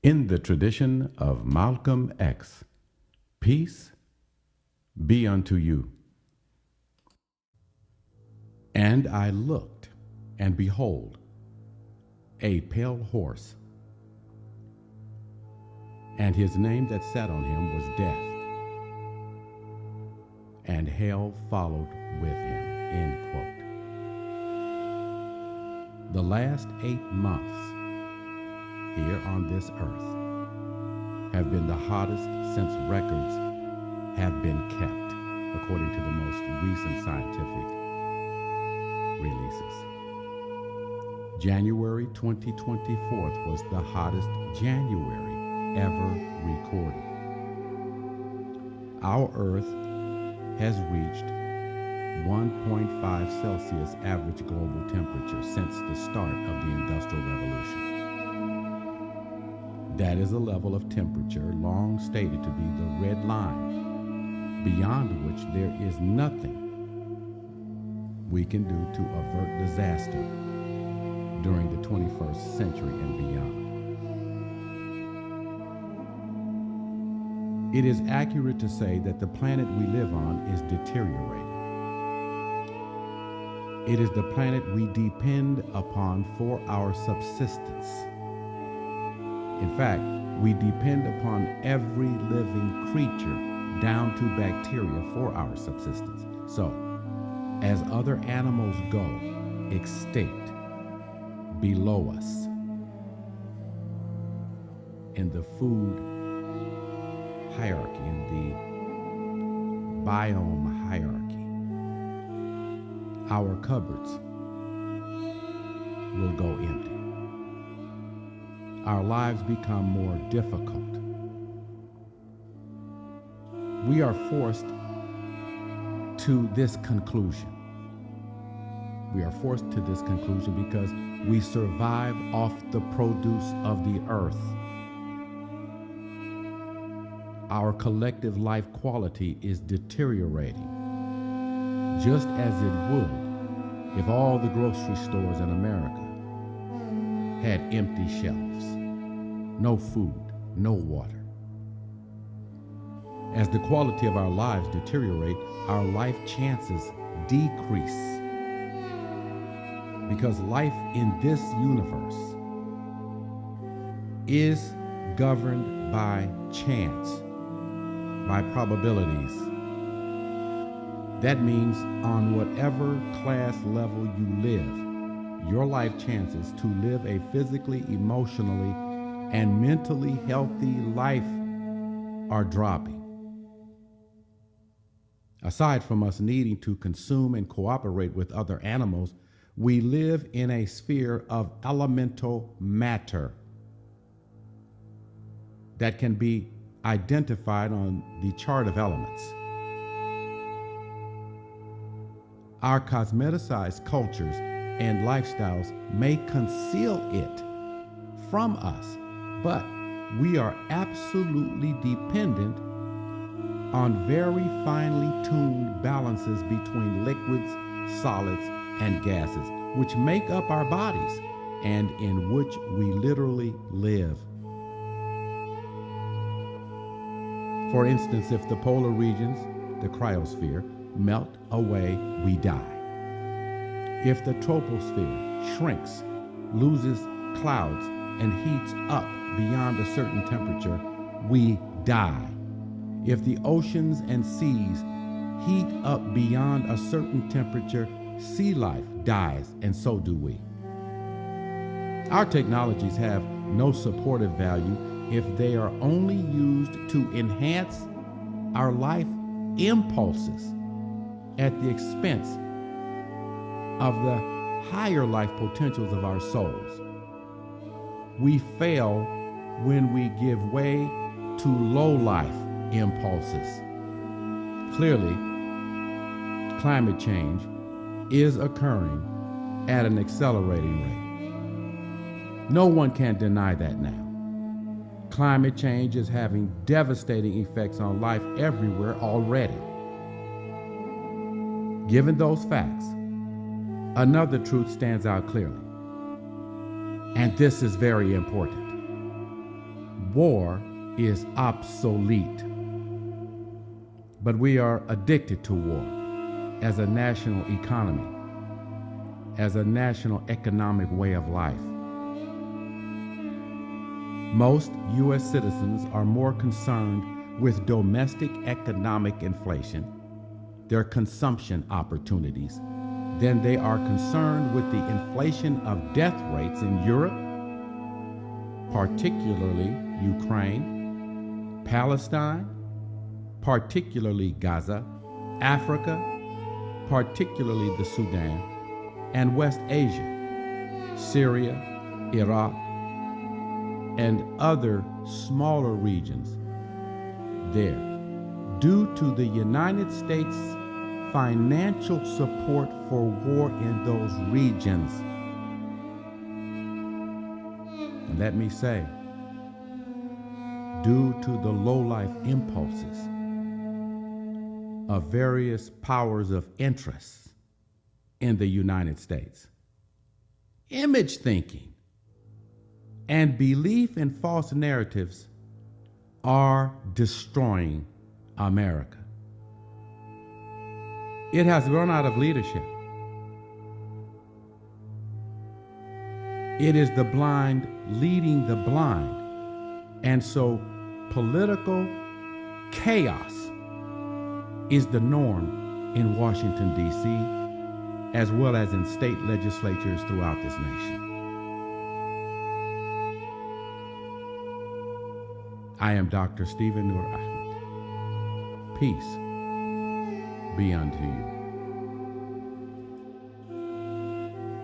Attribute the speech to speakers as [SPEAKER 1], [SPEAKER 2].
[SPEAKER 1] In the tradition of Malcolm X, peace be unto you. And I looked, and behold, a pale horse, and his name that sat on him was Death, and hell followed with him. End quote. The last 8 months here on this earth have been the hottest since records have been kept, according to the most recent scientific releases. January 2024 was the hottest January ever recorded. Our Earth has reached 1.5 Celsius average global temperature since the start of the Industrial Revolution. That is a level of temperature long stated to be the red line, beyond which there is nothing we can do to avert disaster during the 21st century and beyond. It is accurate to say that the planet we live on is deteriorating. It is the planet we depend upon for our subsistence. In fact, we depend upon every living creature, down to bacteria, for our subsistence. So, as other animals go extinct below us in the food hierarchy, in the biome hierarchy, our cupboards will go empty. Our lives become more difficult. We are forced to this conclusion. We are forced to this conclusion because we survive off the produce of the earth. Our collective life quality is deteriorating, just as it would if all the grocery stores in America had empty shelves, no food, no water. As the quality of our lives deteriorate, our life chances decrease, because life in this universe is governed by chance, by probabilities. That means on whatever class level you live, your life chances to live a physically, emotionally, and mentally healthy life are dropping. Aside from us needing to consume and cooperate with other animals, we live in a sphere of elemental matter that can be identified on the chart of elements. Our cosmeticized cultures and lifestyles may conceal it from us, but we are absolutely dependent on very finely tuned balances between liquids, solids, and gases, which make up our bodies and in which we literally live. For instance, if the polar regions, the cryosphere, melt away, we die. If the troposphere shrinks, loses clouds, and heats up beyond a certain temperature, we die. If the oceans and seas heat up beyond a certain temperature, sea life dies, and so do we. Our technologies have no supportive value if they are only used to enhance our life impulses at the expense of the higher life potentials of our souls. We fail when we give way to low life impulses. Clearly, climate change is occurring at an accelerating rate. No one can deny that now. Climate change is having devastating effects on life everywhere already. Given those facts, another truth stands out clearly, and this is very important. war is obsolete. But we are addicted to war as a national economy, as a national economic way of life. Most U.S. citizens are more concerned with domestic economic inflation, their consumption opportunities, than they are concerned with the inflation of death rates in Europe, particularly Ukraine, Palestine, particularly Gaza, Africa, particularly the Sudan, and West Asia, Syria, Iraq, and other smaller regions there, due to the United States' financial support for war in those regions. And let me say, due to the low-life impulses of various powers of interest in the United States. Image thinking and belief in false narratives are destroying America. It has run out of leadership. It is the blind leading the blind. And so political chaos is the norm in Washington, D.C., as well as in state legislatures throughout this nation. I am Dr. Stephen Nur Ahmed. Peace be unto you.